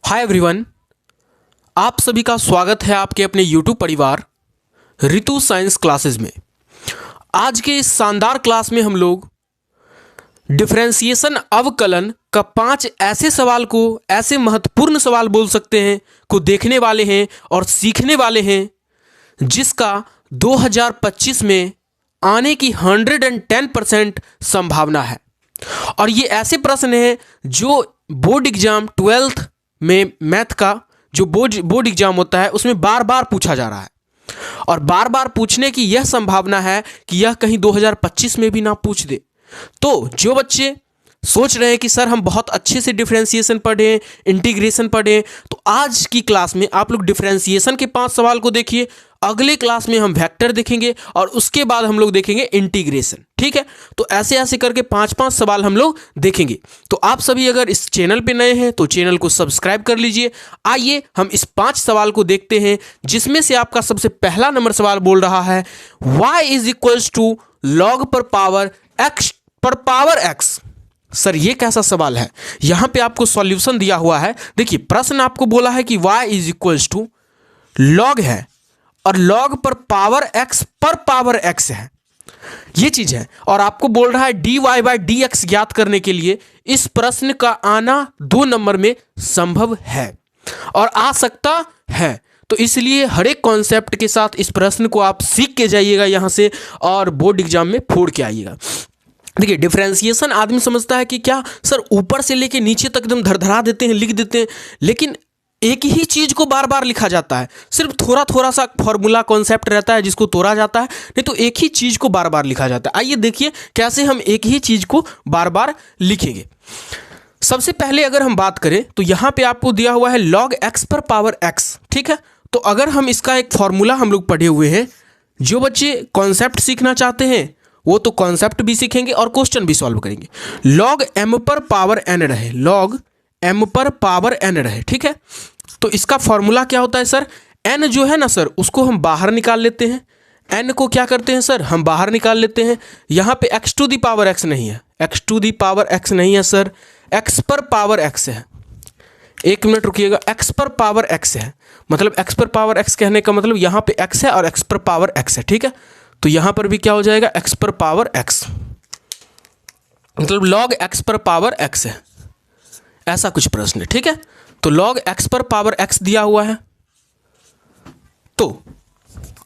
Hi everyone, आप सभी का स्वागत है आपके अपने यूट्यूब परिवार ऋतु साइंस क्लासेस में। आज के इस शानदार क्लास में हम लोग डिफरेंशिएशन अवकलन का 5 ऐसे सवाल को, ऐसे महत्वपूर्ण सवाल बोल सकते हैं, को देखने वाले हैं और सीखने वाले हैं, जिसका 2025 में आने की 110% संभावना है। और ये ऐसे प्रश्न हैं जो बोर्ड एग्जाम 12th में मैथ का जो बोर्ड एग्जाम होता है उसमें बार बार पूछा जा रहा है, और बार बार पूछने की यह संभावना है कि यह कहीं 2025 में भी ना पूछ दे। तो जो बच्चे सोच रहे हैं कि सर हम बहुत अच्छे से डिफरेंशिएशन पढ़ें, इंटीग्रेशन पढ़ें, तो आज की क्लास में आप लोग डिफरेंशिएशन के 5 सवाल को देखिए। अगले क्लास में हम वेक्टर देखेंगे और उसके बाद हम लोग देखेंगे इंटीग्रेशन। ठीक है, तो ऐसे ऐसे करके 5-5 सवाल हम लोग देखेंगे। तो आप सभी अगर इस चैनल पे नए हैं तो चैनल को सब्सक्राइब कर लीजिए। आइए हम इस 5 सवाल को देखते हैं, जिसमें से आपका सबसे पहला नंबर सवाल बोल रहा है y is equals to log पर पावर x। सर ये कैसा सवाल है? यहां पे आपको सॉल्यूशन दिया हुआ है। देखिए, प्रश्न आपको बोला है कि y is equals to log है और लॉग पर पावर x है, ये चीज है, और आपको बोल रहा है dy/dx ज्ञात करने के लिए इस प्रश्न का आना 2 नंबर में संभव है और आ सकता है। तो इसलिए हर एक कॉन्सेप्ट के साथ इस प्रश्न को आप सीख के जाइएगा यहां से और बोर्ड एग्जाम में फोड़ के आइएगा। देखिए, डिफरेंशिएशन आदमी समझता है कि क्या सर ऊपर से लेके नीचे तक एकदम धरधरा देते हैं, लिख देते हैं, लेकिन एक ही चीज को बार बार लिखा जाता है। सिर्फ थोड़ा थोड़ा सा फॉर्मूला कॉन्सेप्ट रहता है जिसको तोड़ा जाता है, नहीं तो एक ही चीज को बार बार लिखा जाता है। आइए देखिए कैसे हम एक ही चीज को बार बार लिखेंगे। सबसे पहले अगर हम बात करें तो यहां पे आपको दिया हुआ है log x पर पावर x। ठीक है, तो अगर हम इसका एक फॉर्मूला हम लोग पढ़े हुए हैं, जो बच्चे कॉन्सेप्ट सीखना चाहते हैं वो तो कॉन्सेप्ट भी सीखेंगे और क्वेश्चन भी सॉल्व करेंगे। log m पर पावर n रहे, log m पर पावर n रहे। ठीक है, तो इसका फॉर्मूला क्या होता है सर? n जो है ना सर, उसको हम बाहर निकाल लेते हैं। n को क्या करते हैं सर? हम बाहर निकाल लेते हैं। यहाँ पे x to the power x नहीं है, x to the power x नहीं है सर, x पर पावर x है। एक मिनट रुकिएगा, x पर पावर x है, मतलब x पर पावर x कहने का मतलब यहाँ पे x है और x पर पावर x है। ठीक है, तो यहाँ पर भी क्या हो जाएगा? x पर पावर x, मतलब log x पर पावर x है, ऐसा कुछ प्रश्न है। ठीक है, तो log x पर पावर x दिया हुआ है। तो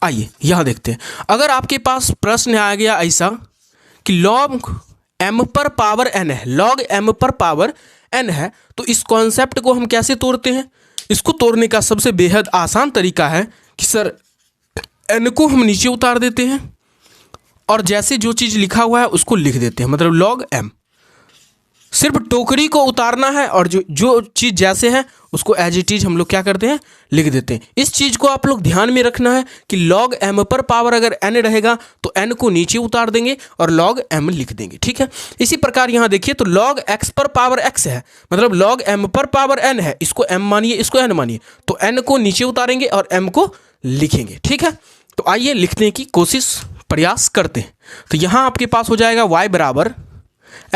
आइए यहां देखते हैं, अगर आपके पास प्रश्न आ गया ऐसा कि log m पर पावर n है, log m पर पावर n है, तो इस कॉन्सेप्ट को हम कैसे तोड़ते हैं? इसको तोड़ने का सबसे बेहद आसान तरीका है कि सर n को हम नीचे उतार देते हैं और जैसे जो चीज़ लिखा हुआ है उसको लिख देते हैं, मतलब log m। सिर्फ टोकरी को उतारना है और जो चीज़ जैसे है उसको एज इट इज हम लोग क्या करते हैं? लिख देते हैं। इस चीज़ को आप लोग ध्यान में रखना है कि log m पर पावर अगर n रहेगा तो n को नीचे उतार देंगे और log m लिख देंगे। ठीक है, इसी प्रकार यहाँ देखिए, तो log x पर पावर x है, मतलब log m पर पावर n है, इसको m मानिए, इसको n मानिए, तो n को नीचे उतारेंगे और m को लिखेंगे। ठीक है, तो आइए लिखने की प्रयास करते हैं। तो यहाँ आपके पास हो जाएगा y बराबर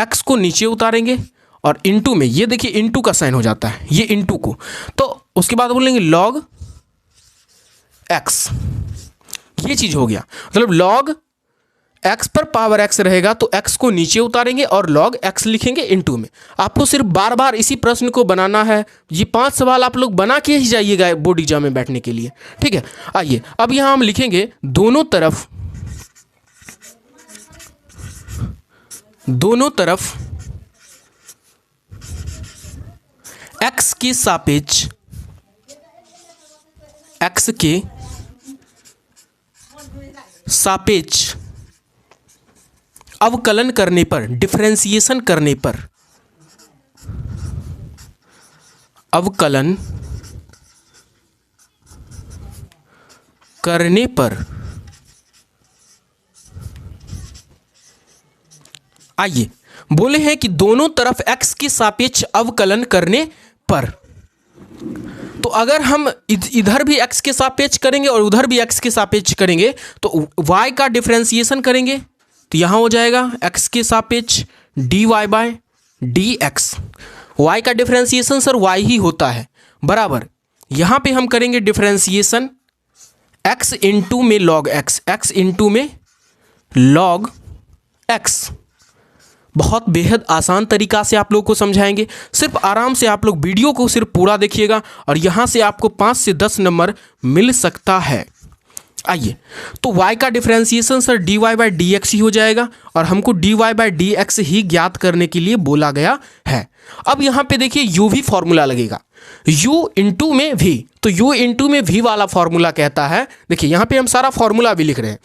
x को नीचे उतारेंगे और इंटू में, ये देखिए इंटू का साइन हो जाता है, ये इंटू को, तो उसके बाद बोलेंगे log x, ये चीज हो गया, मतलब log x पर पावर x रहेगा तो x को नीचे उतारेंगे और log x लिखेंगे इंटू में। आपको सिर्फ बार बार इसी प्रश्न को बनाना है। ये 5 सवाल आप लोग बना के ही जाइएगा बोर्ड एग्जाम में बैठने के लिए। ठीक है, आइए अब यहाँ हम लिखेंगे दोनों तरफ x के सापेक्ष अवकलन करने पर, डिफरेंशिएशन करने पर, अवकलन करने पर, आइए बोले हैं कि दोनों तरफ x के सापेक्ष अवकलन करने पर, तो अगर हम इधर भी x के सापेक्ष करेंगे और उधर भी x के सापेक्ष करेंगे तो y का डिफरेंशिएशन करेंगे तो यहाँ हो जाएगा x के सापेक्ष dy बाय dx। y का डिफरेंशिएशन सर y ही होता है, बराबर यहाँ पे हम करेंगे डिफरेंशिएशन x इंटू में log x, x इंटू में log x। बहुत बेहद आसान तरीका से आप लोग को समझाएंगे। सिर्फ आराम से आप लोग वीडियो को सिर्फ पूरा देखिएगा और यहाँ से आपको 5 से 10 नंबर मिल सकता है। आइए, तो y का differentiation sir dy by D X ही हो जाएगा और हमको dy बाई डी एक्स ही ज्ञात करने के लिए बोला गया है। अब यहाँ पे देखिए u भी फॉर्मूला लगेगा, u इंटू में v, तो u इंटू में v वाला फॉर्मूला कहता है, देखिए यहाँ पे हम सारा फॉर्मूला भी लिख रहे हैं।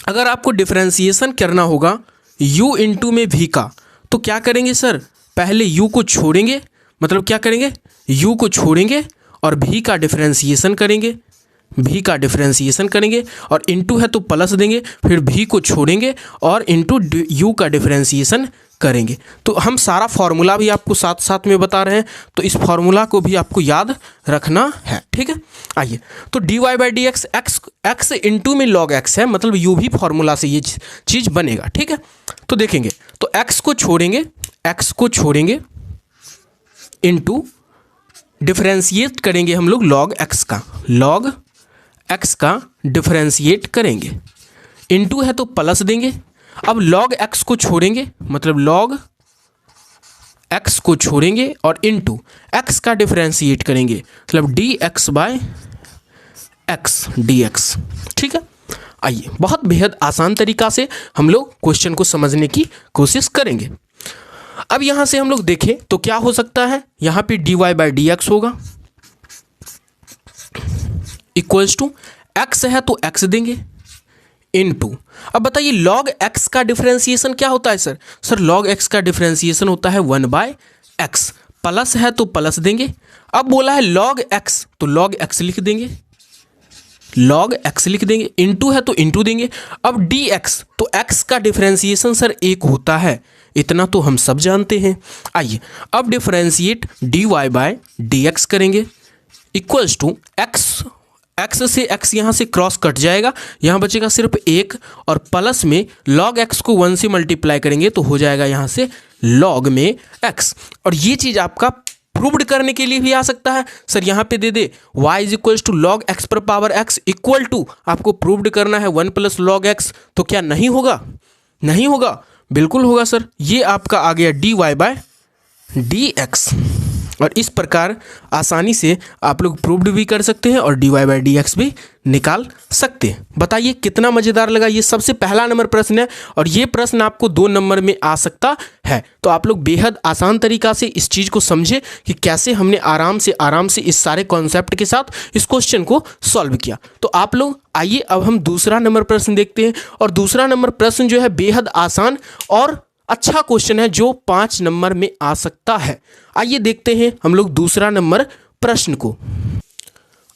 अगर आपको डिफरेंशिएशन करना होगा u इंटू में v का, तो क्या करेंगे सर, पहले u को छोड़ेंगे, मतलब क्या करेंगे, u को छोड़ेंगे और v का डिफरेंशिएशन करेंगे, v का डिफरेंशिएशन करेंगे और इंटू है तो प्लस देंगे, फिर v को छोड़ेंगे और इंटू u का डिफरेंशिएशन करेंगे। तो हम सारा फॉर्मूला भी आपको साथ साथ में बता रहे हैं, तो इस फॉर्मूला को भी आपको याद रखना है, ठीक है। आइए, तो dy by D x x into में log x है, मतलब u भी फॉर्मूला से ये चीज़ बनेगा, ठीक है। तो देखेंगे, तो x को छोड़ेंगे इंटू डिफरेंशिएट करेंगे हम लोग log x का डिफरेंशिएट करेंगे, इंटू है तो प्लस देंगे। अब log x को छोड़ेंगे, मतलब log x को छोड़ेंगे और इंटू x का डिफरेंशिएट करेंगे, मतलब dx बाय x dx, ठीक है। आइए, बहुत बेहद आसान तरीका से हम लोग क्वेश्चन को समझने की कोशिश करेंगे। अब यहाँ से हम लोग देखें तो क्या हो सकता है, यहाँ पे dy बाई डी एक्स होगा इक्वल्स टू x है तो x देंगे इनटू, अब बताइए log x का डिफरेंशिएशन क्या होता है सर, log x का डिफरेंशिएशन होता है 1 बाय x, प्लस है तो प्लस देंगे। अब बोला है log x, तो log x लिख देंगे, इंटू है तो इंटू देंगे। अब dx, तो x का डिफरेंशिएशन सर 1 होता है, इतना तो हम सब जानते हैं। आइए, अब डिफरेंशिएट dy बाय dx करेंगे इक्वल्स टू x से x यहाँ से क्रॉस कट जाएगा, यहाँ बचेगा सिर्फ 1 और प्लस में log x को 1 से मल्टीप्लाई करेंगे तो हो जाएगा यहाँ से log में x। और ये चीज़ आपका प्रूव्ड करने के लिए भी आ सकता है सर, यहाँ पे दे दे y is equals to log x पर पावर x इक्वल टू, आपको प्रूव्ड करना है 1 प्लस log x, तो क्या नहीं होगा, नहीं होगा, बिल्कुल होगा सर। ये आपका आ गया dy बाय डी एक्स और इस प्रकार आसानी से आप लोग प्रूव्ड भी कर सकते हैं और dy बाई डी एक्स भी निकाल सकते हैं। बताइए कितना मज़ेदार लगा। ये सबसे पहला नंबर प्रश्न है और ये प्रश्न आपको 2 नंबर में आ सकता है। तो आप लोग बेहद आसान तरीका से इस चीज़ को समझे कि कैसे हमने आराम से इस सारे कॉन्सेप्ट के साथ इस क्वेश्चन को सॉल्व किया। तो आप लोग आइए अब हम दूसरा नंबर प्रश्न देखते हैं और दूसरा नंबर प्रश्न जो है बेहद आसान और अच्छा क्वेश्चन है जो 5 नंबर में आ सकता है। आइए देखते हैं हम लोग दूसरा नंबर प्रश्न को।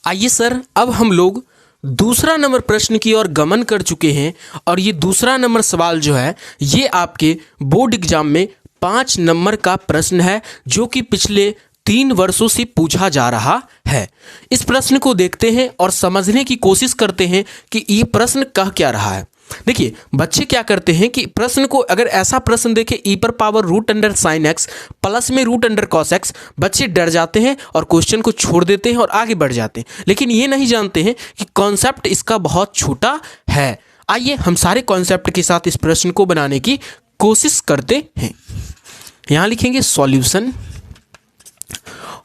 आइए सर, अब हम लोग दूसरा नंबर प्रश्न की ओर गमन कर चुके हैं और ये दूसरा नंबर सवाल जो है ये आपके बोर्ड एग्जाम में 5 नंबर का प्रश्न है जो कि पिछले 3 वर्षों से पूछा जा रहा है। इस प्रश्न को देखते हैं और समझने की कोशिश करते हैं कि ये प्रश्न कह क्या रहा है। देखिए बच्चे क्या करते हैं कि प्रश्न को अगर ऐसा प्रश्न देखें e पर power root under sine x plus में रूट अंडर कॉस एक्स, बच्चे डर जाते हैं और क्वेश्चन को छोड़ देते हैं और आगे बढ़ जाते हैं, लेकिन ये नहीं जानते हैं कि कॉन्सेप्ट इसका बहुत छोटा है। आइए हम सारे कॉन्सेप्ट के साथ इस प्रश्न को बनाने की कोशिश करते हैं। यहाँ लिखेंगे solution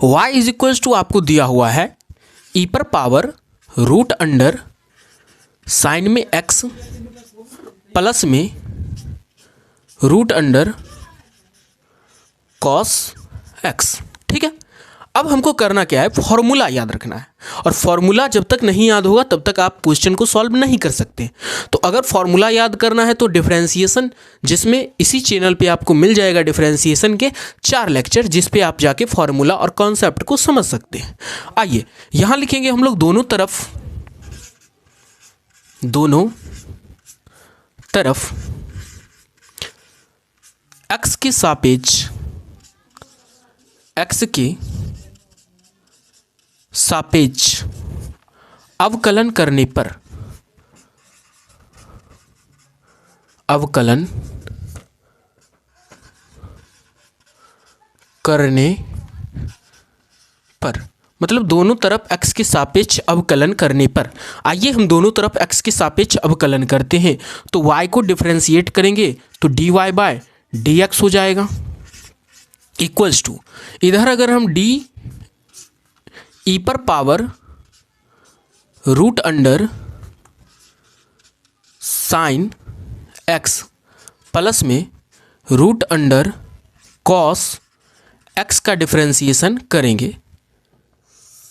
y is equals to, आपको दिया हुआ है e पर पावर रूट अंडर साइन में x प्लस में रूट अंडर कॉस एक्स, ठीक है। अब हमको करना क्या है, फॉर्मूला याद रखना है और फॉर्मूला जब तक नहीं याद होगा तब तक आप क्वेश्चन को सॉल्व नहीं कर सकते। तो अगर फॉर्मूला याद करना है तो डिफरेंशिएशन, जिसमें इसी चैनल पे आपको मिल जाएगा डिफरेंशिएशन के 4 लेक्चर जिस पे आप जाके फॉर्मूला और कॉन्सेप्ट को समझ सकते हैं। आइए यहाँ लिखेंगे हम लोग दोनों तरफ x के सापेक्ष अवकलन करने पर मतलब दोनों तरफ x के सापेक्ष अवकलन करने पर। आइए हम दोनों तरफ x के सापेक्ष अवकलन करते हैं। तो y को डिफरेंशिएट करेंगे तो dy बाय dx हो जाएगा इक्वल्स टू, इधर अगर हम d e पर power root under sine x plus में रूट अंडर कॉस x का डिफरेंशिएशन करेंगे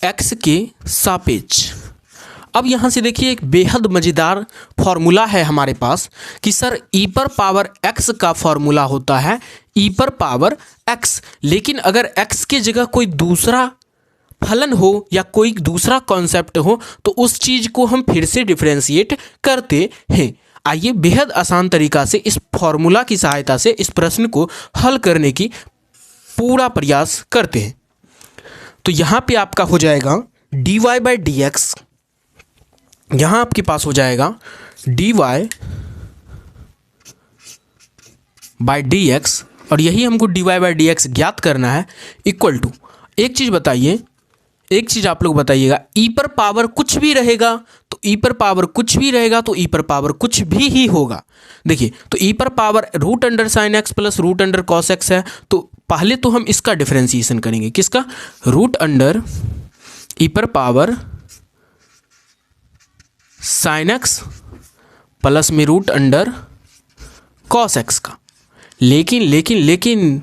x के सापेक्ष। अब यहाँ से देखिए एक बेहद मज़ेदार फॉर्मूला है हमारे पास कि सर e पर पावर x का फॉर्मूला होता है e पर पावर x, लेकिन अगर x के जगह कोई दूसरा फलन हो या कोई दूसरा कॉन्सेप्ट हो तो उस चीज़ को हम फिर से डिफरेंशिएट करते हैं। आइए बेहद आसान तरीका से इस फॉर्मूला की सहायता से इस प्रश्न को हल करने की पूरा प्रयास करते हैं। तो यहाँ पे आपका हो जाएगा dy बाई डी एक्स, यहाँ आपके पास हो जाएगा dy बाई डी एक्स, और यही हमको dy बाई डी एक्स ज्ञात करना है इक्वल टू, एक चीज़ बताइए, एक चीज़ आप लोग बताइएगा, e पर पावर कुछ भी रहेगा तो e पर पावर कुछ भी रहेगा तो e पर पावर कुछ भी ही होगा। देखिए तो e पर power root under sine x plus root under cos x है, तो पहले तो हम इसका डिफरेंशिएशन करेंगे, किसका, रूट अंडर e पर पावर साइन एक्स प्लस में रूट अंडर कॉस एक्स का। लेकिन लेकिन लेकिन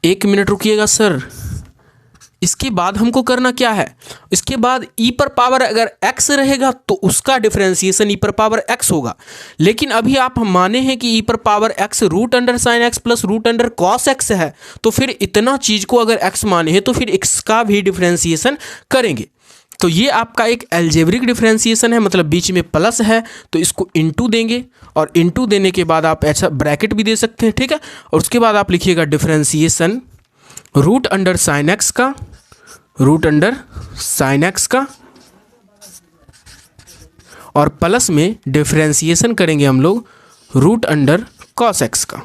एक मिनट रुकिएगा सर, इसके बाद हमको करना क्या है, इसके बाद e पर पावर अगर x रहेगा तो उसका डिफरेंशिएशन e पर पावर x होगा। लेकिन अभी आप हम माने हैं कि e पर power x root under sine x plus root under cos x है, तो फिर इतना चीज़ को अगर x माने हैं तो फिर x का भी डिफरेंशिएशन करेंगे। तो ये आपका एक एल्जेब्रिक डिफरेंशिएशन है, मतलब बीच में प्लस है तो इसको इनटू देंगे, और इनटू देने के बाद आप ऐसा ब्रैकेट भी दे सकते हैं, ठीक है। और उसके बाद आप लिखिएगा differentiation root under sine x का, रूट अंडर साइन एक्स का, और प्लस में डिफरेंशिएशन करेंगे हम लोग रूट अंडर कॉस एक्स का।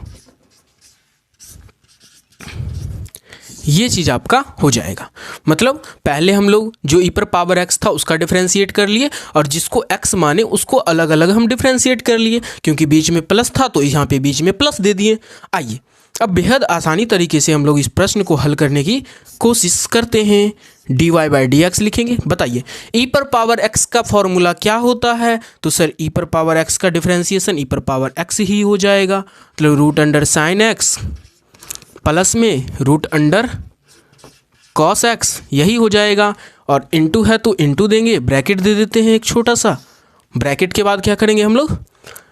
ये चीज़ आपका हो जाएगा, मतलब पहले हम लोग जो e पर पावर x था उसका डिफरेंशिएट कर लिए, और जिसको x माने उसको अलग अलग हम डिफरेंशिएट कर लिए, क्योंकि बीच में प्लस था तो यहाँ पे बीच में प्लस दे दिए। आइए अब बेहद आसानी तरीके से हम लोग इस प्रश्न को हल करने की कोशिश करते हैं। dy बाई डी एक्स लिखेंगे। बताइए e पर पावर x का फॉर्मूला क्या होता है, तो सर e पर पावर x का डिफरेंशिएशन e पर पावर x ही हो जाएगा, मतलब root under sine x plus में रूट अंडर कॉस x, यही हो जाएगा। और इनटू है तो इनटू देंगे, ब्रैकेट दे देते हैं एक छोटा सा, ब्रैकेट के बाद क्या करेंगे हम लोग,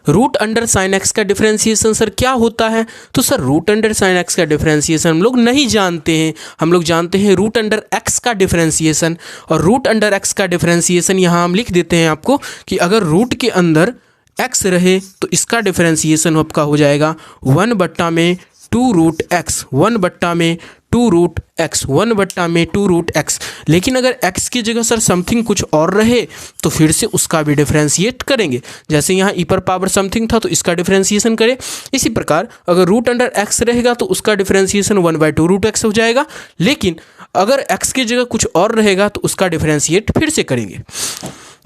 रूट अंडर साइन एक्स का डिफरेंशिएशन सर क्या होता है, तो sir root under sine x का डिफरेंशिएशन हम लोग नहीं जानते हैं, हम लोग जानते हैं रूट अंडर एक्स का डिफरेंशिएशन। और रूट अंडर एक्स का डिफरेंशिएशन यहाँ हम लिख देते हैं आपको कि अगर रूट के अंदर एक्स रहे तो इसका डिफरेंशिएशन आपका हो जाएगा 1/2 root x, 1/2 root x, 1/2 root x. लेकिन अगर x की जगह सर समथिंग कुछ और रहे तो फिर से उसका भी डिफरेंशिएट करेंगे, जैसे यहाँ e पर पावर समथिंग था तो इसका डिफरेंशिएशन करें। इसी प्रकार अगर रूट अंडर x रहेगा तो उसका डिफरेंशिएशन 1/2 रूट एक्स हो जाएगा, लेकिन अगर x की जगह कुछ और रहेगा तो उसका डिफरेंशिएट फिर से करेंगे।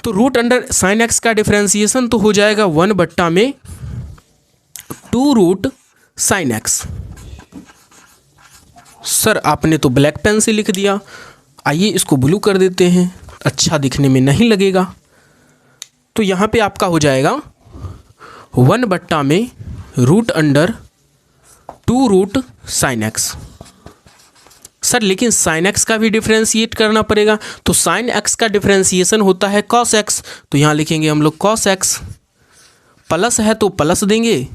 तो रूट अंडर साइन एक्स का डिफरेंशिएशन तो हो जाएगा 1/2 रूट साइन एक्स। सर आपने तो ब्लैक पेन से लिख दिया, आइए इसको ब्लू कर देते हैं, अच्छा दिखने में नहीं लगेगा। तो यहाँ पे आपका हो जाएगा 1/2 root under 2 root sine x. Sir लेकिन साइन एक्स का भी डिफरेंशिएट करना पड़ेगा, तो साइन एक्स का डिफरेंशिएशन होता है कॉस एक्स, तो यहाँ लिखेंगे हम लोग कॉस एक्स, प्लस है तो प्लस देंगे,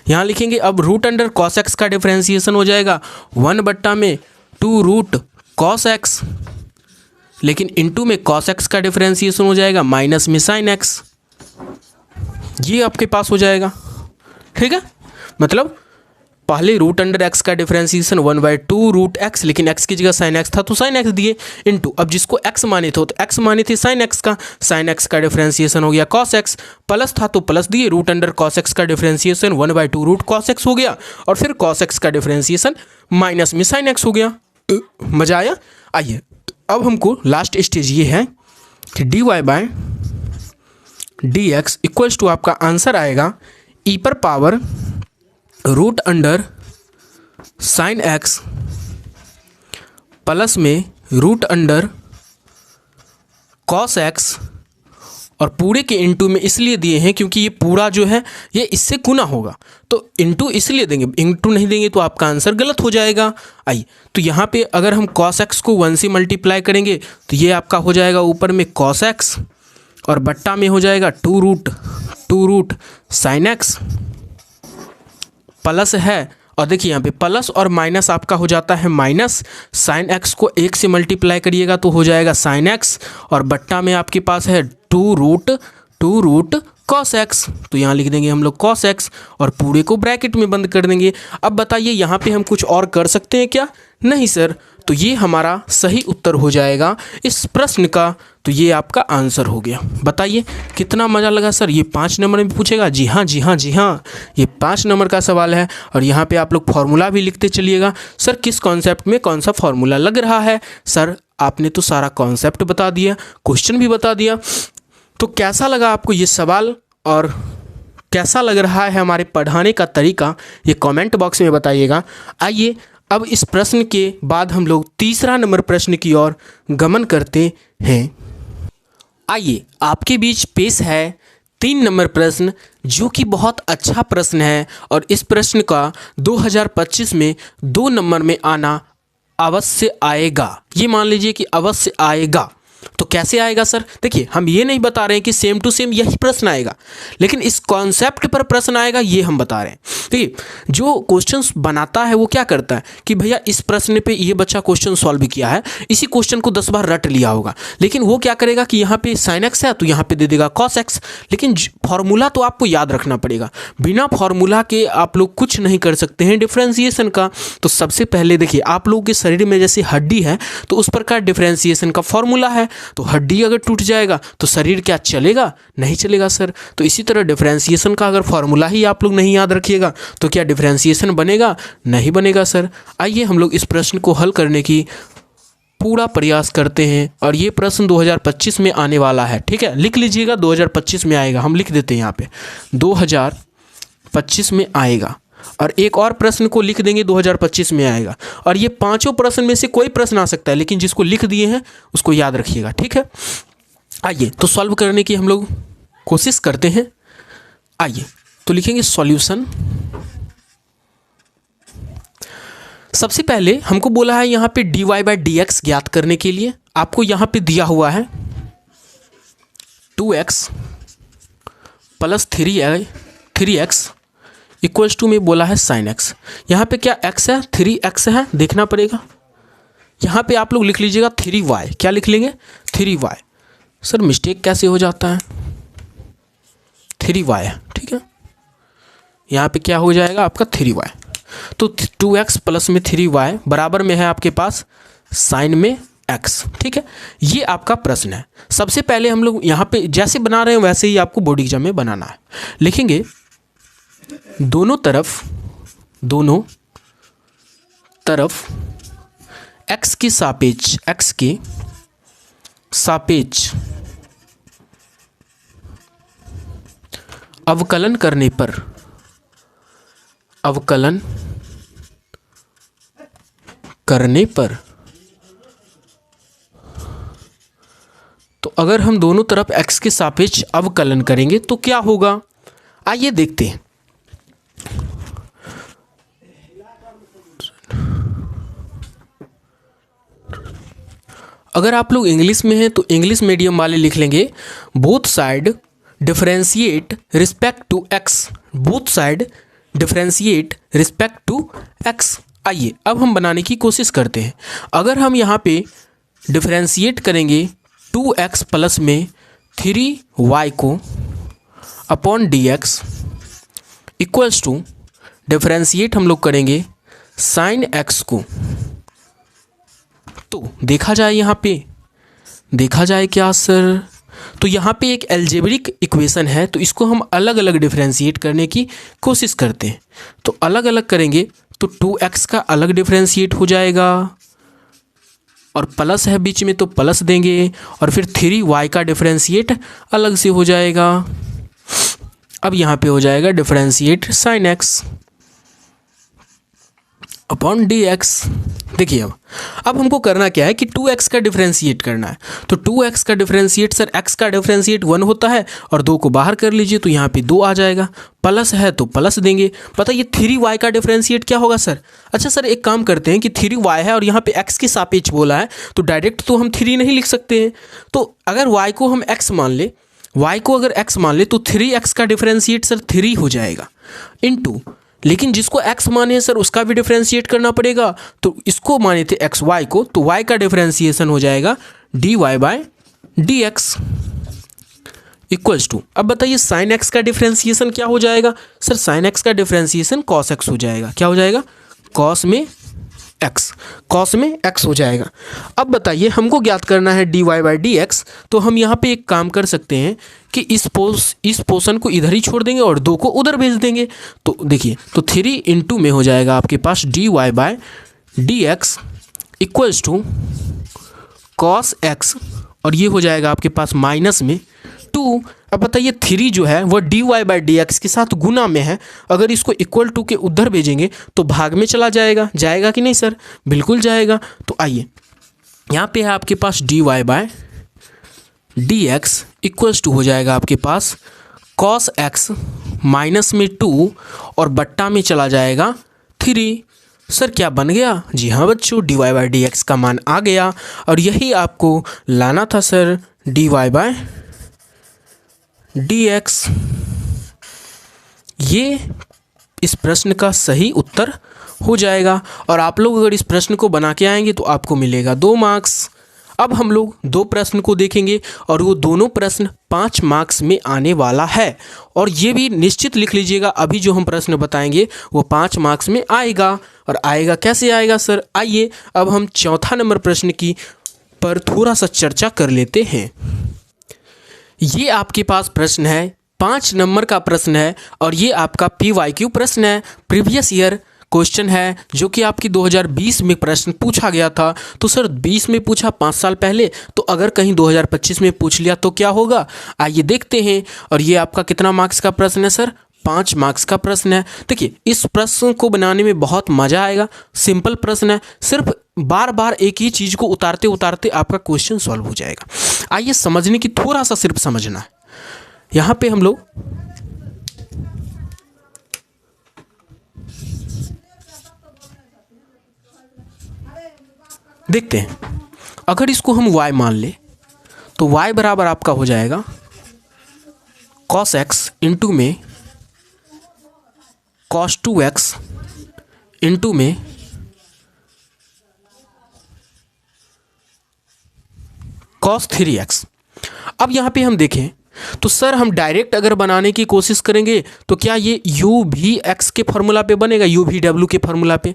यहाँ लिखेंगे। अब रूट अंडर कॉस एक्स का डिफरेंशिएशन हो जाएगा 1/2 रूट कॉस एक्स, लेकिन इनटू में कॉस एक्स का डिफरेंशिएशन हो जाएगा माइनस में साइन एक्स, ये आपके पास हो जाएगा, ठीक है। मतलब पहले रूट अंडर एक्स का डिफरेंशिएशन 1/2 रूट एक्स, लेकिन एक्स की जगह साइन एक्स था तो साइन एक्स दिए, इनटू अब जिसको एक्स माने थे तो एक्स माने थे साइन एक्स का, साइन एक्स का डिफरेंशिएशन हो गया कॉस एक्स, प्लस था तो प्लस दिए, रूट अंडर कॉस एक्स का डिफरेंशिएशन 1/2 रूट कॉस एक्स हो गया, और फिर कॉस एक्स का डिफरेंशिएशन माइनस में साइन एक्स हो गया। मजा आया। आइए अब हमको लास्ट स्टेज ये है कि dy by d x equals to आपका आंसर आएगा ई पर power root under sine x plus में रूट अंडर कॉस एक्स, और पूरे के इनटू में इसलिए दिए हैं क्योंकि ये पूरा जो है ये इससे गुना होगा, तो इनटू इसलिए देंगे, इनटू नहीं देंगे तो आपका आंसर गलत हो जाएगा। आइए तो यहाँ पे अगर हम कॉस एक्स को 1 से मल्टीप्लाई करेंगे तो ये आपका हो जाएगा ऊपर में कॉस एक्स और बट्टा में हो जाएगा two root sine x plus है, और देखिए यहाँ पे प्लस और माइनस आपका हो जाता है माइनस, साइन एक्स को 1 से मल्टीप्लाई करिएगा तो हो जाएगा साइन एक्स, और बट्टा में आपके पास है टू रूट कॉस एक्स, तो यहाँ लिख देंगे हम लोग कॉस एक्स और पूरे को ब्रैकेट में बंद कर देंगे। अब बताइए यहाँ पे हम कुछ और कर सकते हैं क्या? नहीं सर, तो ये हमारा सही उत्तर हो जाएगा इस प्रश्न का, तो ये आपका आंसर हो गया। बताइए कितना मज़ा लगा सर। ये 5 नंबर में पूछेगा, जी हाँ, ये 5 नंबर का सवाल है। और यहाँ पे आप लोग फार्मूला भी लिखते चलिएगा। सर किस कॉन्सेप्ट में कौन सा फार्मूला लग रहा है? सर आपने तो सारा कॉन्सेप्ट बता दिया, क्वेश्चन भी बता दिया। तो कैसा लगा आपको ये सवाल और कैसा लग रहा है हमारे पढ़ाने का तरीका, ये कमेंट बॉक्स में बताइएगा। आइए अब इस प्रश्न के बाद हम लोग तीसरा नंबर प्रश्न की ओर गमन करते हैं। आइए आपके बीच पेश है 3 नंबर प्रश्न, जो कि बहुत अच्छा प्रश्न है और इस प्रश्न का 2025 में 2 नंबर में आना अवश्य आएगा। ये मान लीजिए कि अवश्य आएगा। तो कैसे आएगा सर? देखिए हम ये नहीं बता रहे हैं कि सेम टू सेम यही प्रश्न आएगा, लेकिन इस कॉन्सेप्ट पर प्रश्न आएगा ये हम बता रहे हैं। देखिए जो क्वेश्चंस बनाता है वो क्या करता है कि भैया इस प्रश्न पे ये बच्चा क्वेश्चन सॉल्व किया है, इसी क्वेश्चन को 10 बार रट लिया होगा, लेकिन वो क्या करेगा कि यहाँ पे साइन एक्स है तो यहाँ पे दे देगा कॉस एक्स। लेकिन फॉर्मूला तो आपको याद रखना पड़ेगा, बिना फॉर्मूला के आप लोग कुछ नहीं कर सकते हैं डिफ्रेंसिएशन का। तो सबसे पहले देखिए आप लोगों के शरीर में जैसे हड्डी है तो उस प्रकार डिफ्रेंसिएशन का फॉर्मूला है, तो हड्डी अगर टूट जाएगा तो शरीर क्या चलेगा? नहीं चलेगा सर। तो इसी तरह डिफरेंशिएशन का अगर फॉर्मूला ही आप लोग नहीं याद रखिएगा तो क्या डिफरेंशिएशन बनेगा? नहीं बनेगा सर। आइए हम लोग इस प्रश्न को हल करने की पूरा प्रयास करते हैं, और ये प्रश्न 2025 में आने वाला है। ठीक है, लिख लीजिएगा 2025 में आएगा, हम लिख देते हैं यहाँ पे 2025 में आएगा, और एक और प्रश्न को लिख देंगे 2025 में आएगा। और ये 5 प्रश्न में से कोई प्रश्न आ सकता है, लेकिन जिसको लिख दिए हैं उसको याद रखिएगा। ठीक है, आइए तो सॉल्व करने की हम लोग कोशिश करते हैं। आइए तो लिखेंगे सॉल्यूशन। सबसे पहले हमको बोला है यहाँ पे dy बाई डी एक्स ज्ञात करने के लिए। आपको यहाँ पे दिया हुआ है 2x plus 3x equals to में बोला है साइन एक्स। यहाँ पे क्या x है? 3x है, देखना पड़ेगा। यहाँ पे आप लोग लिख लीजिएगा 3y। क्या लिख लेंगे? 3y। सर मिस्टेक कैसे हो जाता है? 3y है, ठीक है। यहाँ पे क्या हो जाएगा आपका 3y, तो 2x प्लस में 3y बराबर में है आपके पास साइन में x। ठीक है, ये आपका प्रश्न है। सबसे पहले हम लोग यहाँ पे जैसे बना रहे हैं वैसे ही आपको बोर्ड एग्जाम में बनाना है। लिखेंगे दोनों तरफ x के सापेक्ष अवकलन करने पर तो अगर हम दोनों तरफ x के सापेक्ष अवकलन करेंगे तो क्या होगा? आइए देखते हैं। अगर आप लोग इंग्लिश में हैं तो इंग्लिश मीडियम वाले लिख लेंगे both side differentiate respect to x. Both side differentiate respect to x. आइए अब हम बनाने की कोशिश करते हैं। अगर हम यहाँ पे डिफरेंशिएट करेंगे 2x प्लस में 3y को upon dx equals to differentiate हम लोग करेंगे साइन x को, तो देखा जाए यहाँ पे देखा जाए क्या सर? तो यहाँ पे एक एल्जेब्रिक इक्वेशन है, तो इसको हम अलग अलग डिफरेंशिएट करने की कोशिश करते हैं। तो अलग अलग करेंगे तो 2x का अलग डिफरेंशिएट हो जाएगा और प्लस है बीच में तो प्लस देंगे, और फिर 3y का डिफरेंशिएट अलग से हो जाएगा। अब यहाँ पे हो जाएगा differentiate sin x upon dx। देखिए अब हमको करना क्या है कि 2x का डिफरेंशिएट करना है। तो 2x का डिफरेंशिएट सर x का डिफरेंशिएट 1 होता है, और 2 को बाहर कर लीजिए तो यहाँ पे 2 आ जाएगा, प्लस है तो प्लस देंगे। पता ये 3y का डिफरेंशिएट क्या होगा सर? अच्छा सर एक काम करते हैं कि 3y है और यहाँ पे x के सापेक्ष बोला है, तो डायरेक्ट तो हम 3 नहीं लिख सकते हैं। तो अगर y को हम x मान ले, y को अगर x मान ले तो 3x का डिफरेंशिएट सर 3 हो जाएगा इनटू, लेकिन जिसको x माने सर उसका भी डिफरेंशिएट करना पड़ेगा, तो इसको माने थे x y को, तो y का डिफरेंशिएशन हो जाएगा dy by dx equals to. अब बताइए साइन x का डिफरेंशिएशन क्या हो जाएगा सर? साइन x का डिफरेंशिएशन cos x हो जाएगा। क्या हो जाएगा? cos में x हो जाएगा। अब बताइए हमको ज्ञात करना है dy बाई dx, तो हम यहाँ पे एक काम कर सकते हैं कि इस पोर्शन को इधर ही छोड़ देंगे और 2 को उधर भेज देंगे। तो देखिए तो 3 इंटू में हो जाएगा आपके पास dy by dx equals to cos x, और ये हो जाएगा आपके पास माइनस में 2। अब बताइए 3 जो है वो dy बाई dx के साथ गुना में है, अगर इसको इक्वल टू के उधर भेजेंगे तो भाग में चला जाएगा। जाएगा कि नहीं सर? बिल्कुल जाएगा। तो आइए यहाँ पे है आपके पास dy by dx equals to हो जाएगा आपके पास cos x माइनस में 2 और बट्टा में चला जाएगा 3। सर क्या बन गया? जी हाँ बच्चों, dy बाई dx का मान आ गया, और यही आपको लाना था सर dy बाई dx। ये इस प्रश्न का सही उत्तर हो जाएगा, और आप लोग अगर इस प्रश्न को बना के आएंगे तो आपको मिलेगा 2 मार्क्स। अब हम लोग 2 प्रश्न को देखेंगे, और वो दोनों प्रश्न 5 मार्क्स में आने वाला है, और ये भी निश्चित लिख लीजिएगा अभी जो हम प्रश्न बताएंगे वो 5 मार्क्स में आएगा। और आएगा कैसे आएगा सर? आइए अब हम चौथा नंबर प्रश्न की पर थोड़ा सा चर्चा कर लेते हैं। ये आपके पास प्रश्न है, 5 नंबर का प्रश्न है, और ये आपका PYQ प्रश्न है, प्रीवियस ईयर क्वेश्चन है, जो कि आपकी 2020 में प्रश्न पूछा गया था। तो सर 20 में पूछा 5 साल पहले, तो अगर कहीं 2025 में पूछ लिया तो क्या होगा? आइए देखते हैं। और ये आपका कितना मार्क्स का प्रश्न है सर? 5 मार्क्स का प्रश्न है। देखिए इस प्रश्न को बनाने में बहुत मज़ा आएगा। सिंपल प्रश्न है, सिर्फ बार बार एक ही चीज़ को उतारते उतारते आपका क्वेश्चन सॉल्व हो जाएगा। आइए समझने की थोड़ा सा सिर्फ समझना है। यहाँ पे हम लोग देखते हैं, अगर इसको हम y मान ले तो y बराबर आपका हो जाएगा cos x इंटू में cos 2x इंटू में cos 3x। अब यहाँ पे हम देखें तो सर हम डायरेक्ट अगर बनाने की कोशिश करेंगे तो क्या ये u भी x के फार्मूला पे बनेगा, u भी w के फार्मूला पे?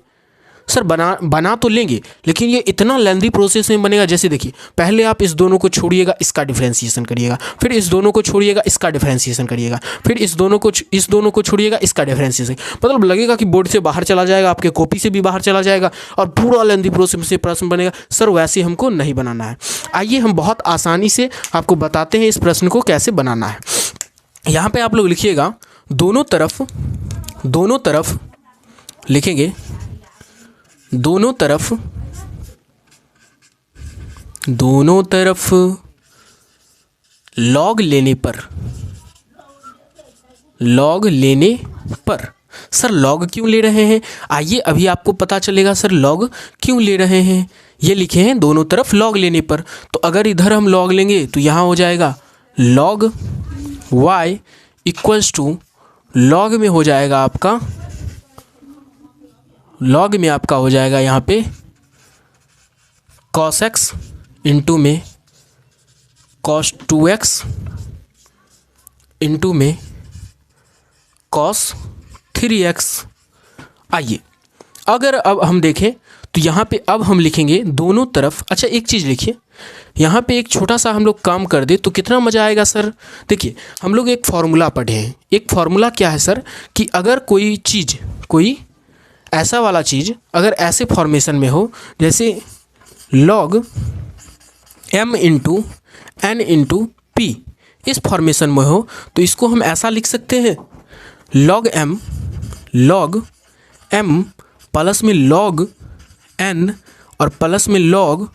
सर बना तो लेंगे, लेकिन ये इतना लेंदी प्रोसेस में बनेगा। जैसे देखिए पहले आप इस दोनों को छोड़िएगा, इसका डिफरेंशिएशन करिएगा, फिर इस दोनों को छोड़िएगा, इसका डिफरेंशिएशन करिएगा, फिर इस दोनों को छोड़िएगा, इसका डिफरेंशिएशन। मतलब लगेगा कि बोर्ड से बाहर चला जाएगा, आपके कॉपी से भी बाहर चला जाएगा, और पूरा लेंदी प्रोसेस से प्रश्न बनेगा। सर वैसे हमको नहीं बनाना है। आइए हम बहुत आसानी से आपको बताते हैं इस प्रश्न को कैसे बनाना है। यहाँ पर आप लोग लिखिएगा दोनों तरफ लिखेंगे, दोनों तरफ लॉग लेने पर सर लॉग क्यों ले रहे हैं? आइए अभी आपको पता चलेगा सर लॉग क्यों ले रहे हैं। ये लिखे हैं दोनों तरफ लॉग लेने पर, तो अगर इधर हम लॉग लेंगे तो यहाँ हो जाएगा log y equals to log में हो जाएगा आपका हो जाएगा यहाँ पे cos x इंटू में cos 2x इंटू में cos 3x। आइए अगर अब हम देखें तो यहाँ पे अब हम लिखेंगे दोनों तरफ। अच्छा एक चीज़ लिखिए, यहाँ पे एक छोटा सा हम लोग काम कर दे तो कितना मज़ा आएगा सर। देखिए हम लोग एक फार्मूला पढ़े हैं। एक फार्मूला क्या है सर कि अगर कोई ऐसा वाला चीज़ अगर ऐसे फॉर्मेशन में हो, जैसे log m into n into p इस फॉर्मेशन में हो तो इसको हम ऐसा लिख सकते हैं, लॉग m प्लस में लॉग n और प्लस में लॉग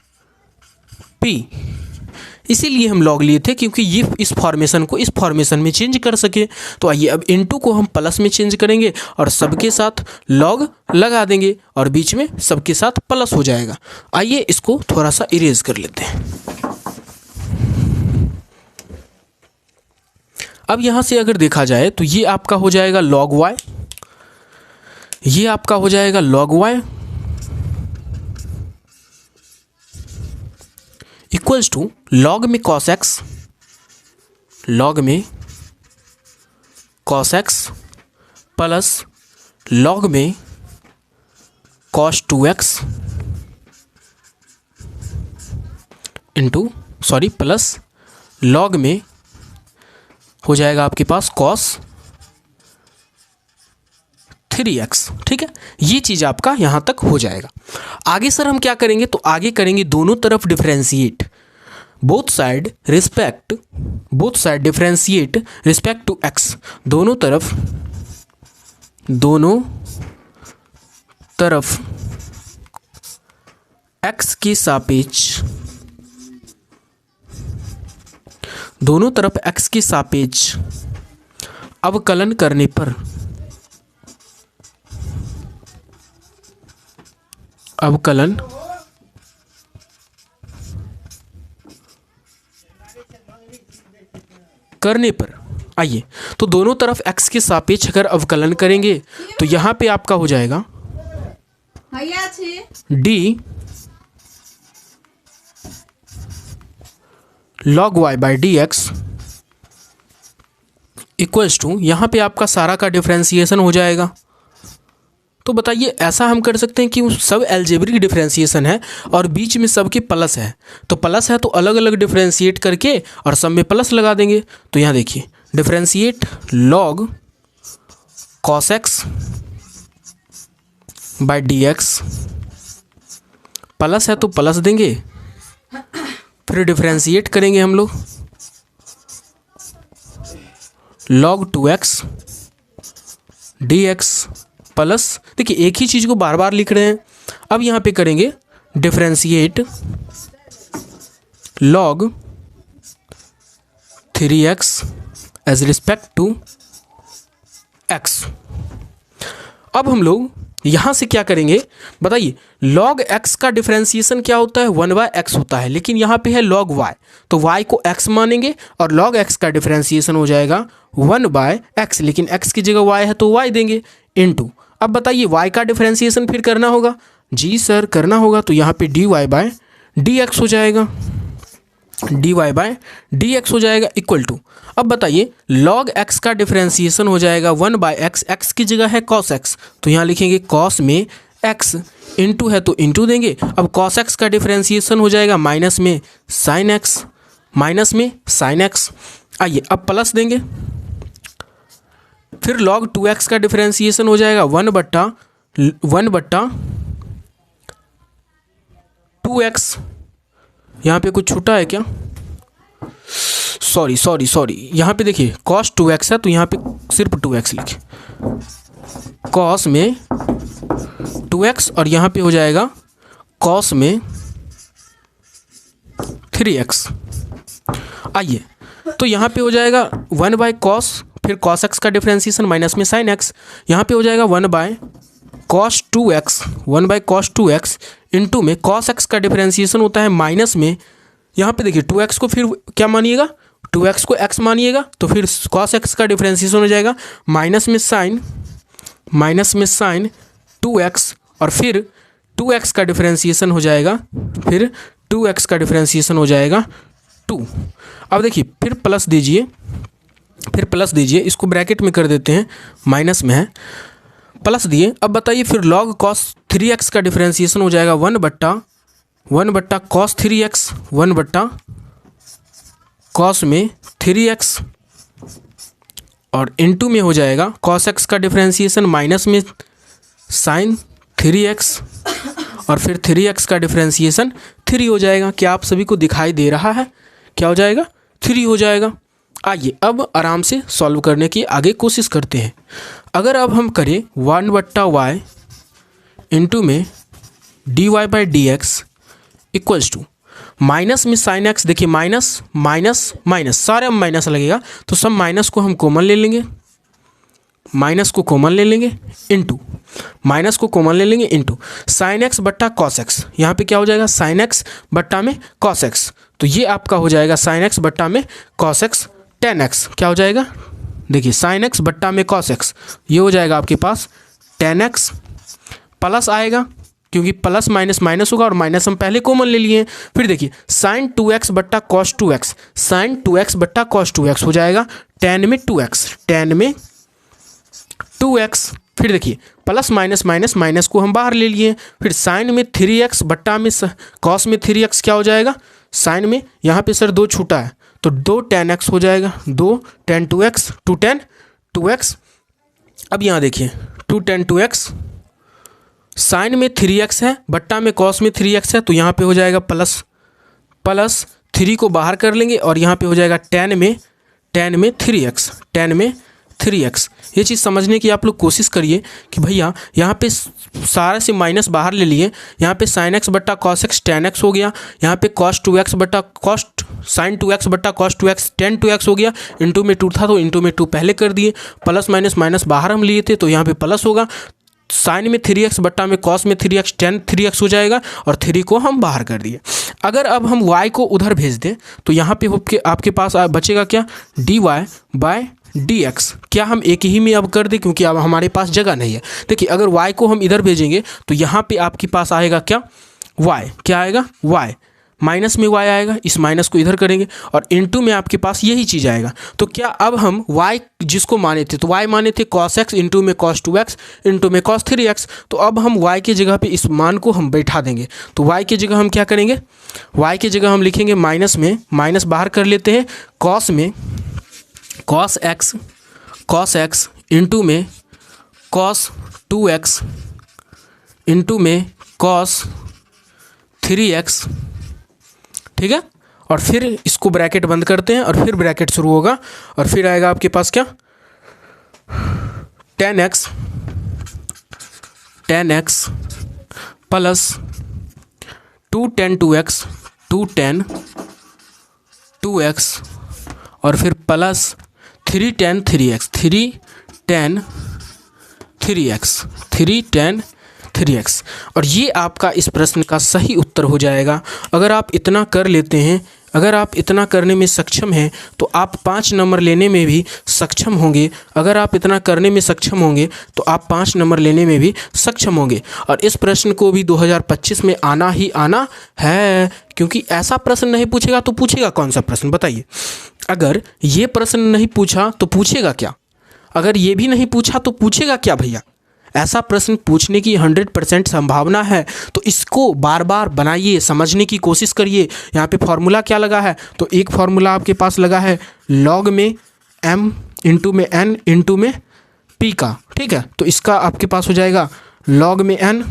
p। इसीलिए हम लॉग लिए थे क्योंकि ये इस फॉर्मेशन को इस फॉर्मेशन में चेंज कर सके। तो आइए अब इनटू को हम प्लस में चेंज करेंगे और सबके साथ लॉग लगा देंगे और बीच में सबके साथ प्लस हो जाएगा। आइए इसको थोड़ा सा इरेज कर लेते हैं। अब यहाँ से अगर देखा जाए तो ये आपका हो जाएगा log y, ये आपका हो जाएगा log y equals to log में cos x, लॉग में cos x प्लस लॉग में cos 2x into plus log में हो जाएगा आपके पास cos 3x। ठीक है, ये चीज़ आपका यहाँ तक हो जाएगा। आगे सर हम क्या करेंगे, तो आगे करेंगे दोनों तरफ differentiate, both side differentiate respect to x। दोनों तरफ x के सापेक्ष, दोनों तरफ x के सापेक्ष अवकलन करने पर आइए तो दोनों तरफ x के सापेक्ष अगर अवकलन करेंगे तो यहाँ पे आपका हो जाएगा d log y by D x equals to, यहाँ पे आपका सारा का डिफ्रेंसिएशन हो जाएगा। तो बताइए ऐसा हम कर सकते हैं कि सब एल्जेब्रिक डिफ्रेंसिएशन है और बीच में सबके प्लस है, तो प्लस है तो अलग अलग डिफ्रेंशिएट करके और सब में प्लस लगा देंगे। तो यहाँ देखिए differentiate log cos x by D x, plus है तो प्लस देंगे, फिर डिफ्रेंशिएट करेंगे हम लोग log 2x dx प्लस, देखिए एक ही चीज़ को बार बार लिख रहे हैं। अब यहाँ पे करेंगे differentiate log 3x as respect to x। अब हम लोग यहाँ से क्या करेंगे बताइए, log x का डिफ्रेंसिएशन क्या होता है, 1/x होता है, लेकिन यहाँ पे है log y, तो y को x मानेंगे और log x का डिफ्रेंसिएशन हो जाएगा 1/x, लेकिन x की जगह y है तो y देंगे इनटू। अब बताइए y का डिफ्रेंसिएशन फिर करना होगा, जी सर करना होगा, तो यहाँ पे dy बाय dx हो जाएगा, dy बाय dx हो जाएगा इक्वल टू। अब बताइए log x का डिफ्रेंसिएशन हो जाएगा 1/x, x की जगह है cos x, तो यहाँ लिखेंगे cos में x इंटू है तो इंटू देंगे। अब cos x का डिफ्रेंसिएशन हो जाएगा माइनस में sin x, माइनस में sin x। आइए अब प्लस देंगे, फिर log 2x का डिफ्रेंसिएशन हो जाएगा 1/2x। यहाँ पे कुछ छूटा है क्या, सॉरी यहाँ पे देखिए cos 2x है तो यहाँ पे सिर्फ 2x लिखे, cos में 2x और यहाँ पे हो जाएगा cos में 3x। आइए तो यहाँ पे हो जाएगा 1/cos, फिर cos x का डिफ्रेंसिएशन माइनस में sin x, यहाँ पे हो जाएगा 1/cos 2x इंटू में cos x का डिफ्रेंसिएशन होता है माइनस में, यहाँ पे देखिए 2x को फिर क्या मानिएगा, 2x को x मानिएगा, तो फिर cos x का डिफ्रेंसिएशन हो जाएगा माइनस में sin 2x और फिर 2x का डिफ्रेंसिएशन हो जाएगा, फिर 2x का डिफ्रेंसिएशन हो जाएगा 2। अब देखिए फिर प्लस दीजिए, इसको ब्रैकेट में कर देते हैं, माइनस में है, प्लस दिए। अब बताइए फिर log cos 3x का डिफ्रेंसिएशन हो जाएगा 1/cos 3x, 1/cos में 3x और इनटू में हो जाएगा cos x का डिफ्रेंसिएशन माइनस में sin 3x और फिर 3x का डिफ्रेंसिएशन 3 हो जाएगा। क्या आप सभी को दिखाई दे रहा है? क्या हो जाएगा? 3 हो जाएगा। आइए अब आराम से सॉल्व करने की आगे कोशिश करते हैं। अगर अब हम करें 1/y इंटू में dy/dx इक्वल्स टू माइनस में साइन एक्स, देखिए माइनस माइनस माइनस सारे में माइनस लगेगा, तो सब माइनस को हम कॉमन ले लेंगे, माइनस को कॉमन ले लेंगे इंटू माइनस को कॉमन ले लेंगे इंटू साइन एक्स बट्टा कॉस एक्स। यहाँ पे क्या हो जाएगा? साइन एक्स बट्टा में कॉस एक्स, तो ये आपका हो जाएगा साइन एक्स बट्टा में कॉस एक्स टेन एक्स। क्या हो जाएगा? देखिए साइन एक्स बट्टा में कॉस एक्स, ये हो जाएगा आपके पास टेन एक्स, प्लस आएगा क्योंकि प्लस माइनस माइनस होगा और माइनस हम पहले कॉमन ले लिए। फिर देखिए साइन 2x बट्टा कॉस 2x, साइन 2x बट्टा कॉस 2x हो जाएगा टेन में 2x, टेन में 2x। फिर देखिए प्लस माइनस माइनस माइनस को हम बाहर ले लिए। फिर साइन में 3x बट्टा में कॉस में 3x क्या हो जाएगा? साइन में यहाँ पे सर 2 छूटा है तो 2 tan x हो जाएगा, 2 tan 2x, 2 tan 2x। अब यहाँ देखिए 2 tan 2x, साइन में 3x है बट्टा में कॉस में 3x है, तो यहाँ पे हो जाएगा प्लस 3 को बाहर कर लेंगे और यहाँ पे हो जाएगा tan में 3x, tan में 3x। ये चीज़ समझने की आप लोग कोशिश करिए कि भैया यहाँ पे सारे से माइनस बाहर ले लिए, यहाँ पे साइन एक्स बट्टा कॉस एक्स टेन एक्स हो गया, यहाँ पे कॉस 2x बट्टा साइन 2x बट्टा कॉस 2x टेन 2x हो गया, इंटू में 2 था तो इंटू में 2 पहले कर दिए, प्लस माइनस माइनस बाहर हम लिए थे तो यहाँ पे प्लस होगा, साइन में 3x बट्टा में कॉस में 3x टेन 3x हो जाएगा और 3 को हम बाहर कर दिए। अगर अब हम y को उधर भेज दें तो यहाँ पे आपके पास बचेगा क्या? dy/dx। क्या हम एक ही में अब कर दें क्योंकि अब हमारे पास जगह नहीं है। देखिए अगर y को हम इधर भेजेंगे तो यहाँ पे आपके पास आएगा क्या? y। क्या आएगा? y, माइनस में y आएगा, इस माइनस को इधर करेंगे और इनटू में आपके पास यही चीज़ आएगा। तो क्या अब हम y जिसको माने थे तो y माने थे cos x इंटू में cos 2x इंटू में cos 3x, तो अब हम y की जगह पे इस मान को हम बैठा देंगे। तो y की जगह हम क्या करेंगे? y की जगह हम लिखेंगे माइनस में माइनस बाहर कर लेते हैं, cos में cos x इंटू में cos 2x इंटू में cos 3x, ठीक है। और फिर इसको ब्रैकेट बंद करते हैं और फिर ब्रैकेट शुरू होगा और फिर आएगा आपके पास क्या? tan x plus 2 tan 2x 2 tan 2x और फिर plus 3 tan 3x 3 tan 3x 3 tan 3x। और ये आपका इस प्रश्न का सही उत्तर हो जाएगा। अगर आप इतना कर लेते हैं, अगर आप इतना करने में सक्षम हैं तो आप 5 नंबर लेने में भी सक्षम होंगे। अगर आप इतना करने में सक्षम होंगे तो आप 5 नंबर लेने में भी सक्षम होंगे। और इस प्रश्न को भी 2025 में आना ही आना है, क्योंकि ऐसा प्रश्न नहीं पूछेगा तो पूछेगा कौन सा प्रश्न बताइए? अगर ये प्रश्न नहीं पूछा तो पूछेगा क्या? अगर ये भी नहीं पूछा तो पूछेगा क्या भैया? ऐसा प्रश्न पूछने की 100% संभावना है। तो इसको बार बार बनाइए, समझने की कोशिश करिए। यहाँ पे फॉर्मूला क्या लगा है? तो एक फॉर्मूला आपके पास लगा है log में m इंटू में n इंटू में p का, ठीक है। तो इसका आपके पास हो जाएगा log में n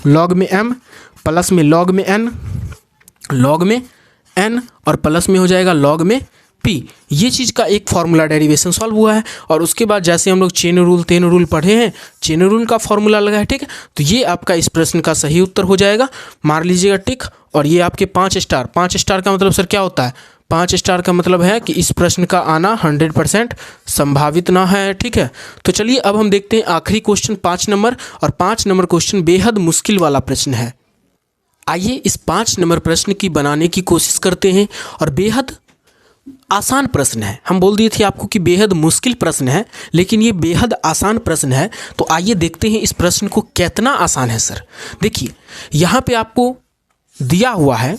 log में m प्लस में log में n और प्लस में हो जाएगा log में p। ये चीज़ का एक फार्मूला डेरिवेशन सॉल्व हुआ है। और उसके बाद जैसे हम लोग चेन रूल पढ़े हैं, चेन रूल का फार्मूला लगा है, ठीक है। तो ये आपका इस प्रश्न का सही उत्तर हो जाएगा, मार लीजिएगा टिक। और ये आपके 5 स्टार, 5 स्टार का मतलब सर क्या होता है? 5 स्टार का मतलब है कि इस प्रश्न का आना 100% संभावित ना है, ठीक है। तो चलिए अब हम देखते हैं आखिरी क्वेश्चन 5 नंबर। और 5 नंबर क्वेश्चन बेहद मुश्किल वाला प्रश्न है। आइए इस 5 नंबर प्रश्न की बनाने की कोशिश करते हैं। और बेहद आसान प्रश्न है, हम बोल दिए थे आपको कि बेहद मुश्किल प्रश्न है, लेकिन ये बेहद आसान प्रश्न है। तो आइए देखते हैं इस प्रश्न को कितना आसान है सर। देखिए यहाँ पे आपको दिया हुआ है,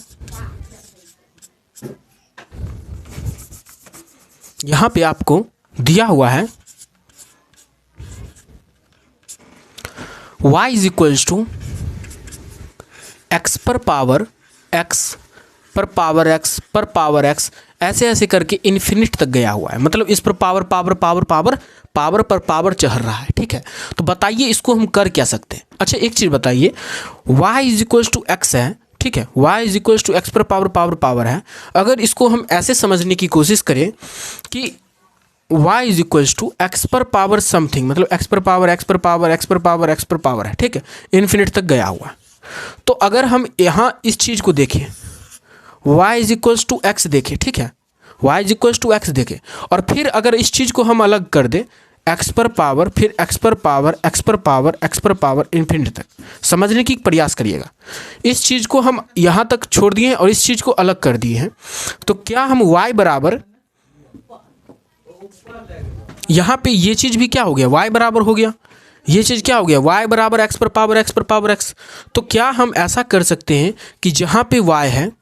यहाँ पे आपको दिया हुआ है y is equals to x पर पावर x पर पावर x पर पावर x, ऐसे ऐसे करके इन्फिनिट तक गया हुआ है। मतलब इस पर power power power power power पर पावर चढ़ रहा है, ठीक है। तो बताइए इसको हम कर क्या सकते हैं? अच्छा एक चीज़ बताइए, y is equals to x है ठीक है, y is equals to x पर पावर पावर पावर है। अगर इसको हम ऐसे समझने की कोशिश करें कि y is equals to x पर पावर समथिंग, मतलब एक्स पर पावर एक्स पर पावर एक्स पर पावर एक्स पर पावर है, ठीक है, इन्फिनिट तक गया हुआ। तो अगर हम यहाँ इस चीज़ को देखें, y is equals to x देखें, ठीक है, y is equals to x देखें, और फिर अगर इस चीज़ को हम अलग कर दें, एक्स पर पावर फिर एक्स पर पावर एक्स पर पावर एक्स पर पावर इन्फिनिट तक, समझने की प्रयास करिएगा। इस चीज़ को हम यहाँ तक छोड़ दिए हैं और इस चीज़ को अलग कर दिए हैं, तो क्या हम y बराबर, यहाँ पे ये चीज़ भी क्या हो गया, y बराबर हो गया, ये चीज़ क्या हो गया, y बराबर एक्स पर पावर एक्स पर पावर एक्स। तो क्या हम ऐसा कर सकते हैं कि जहाँ पे y है,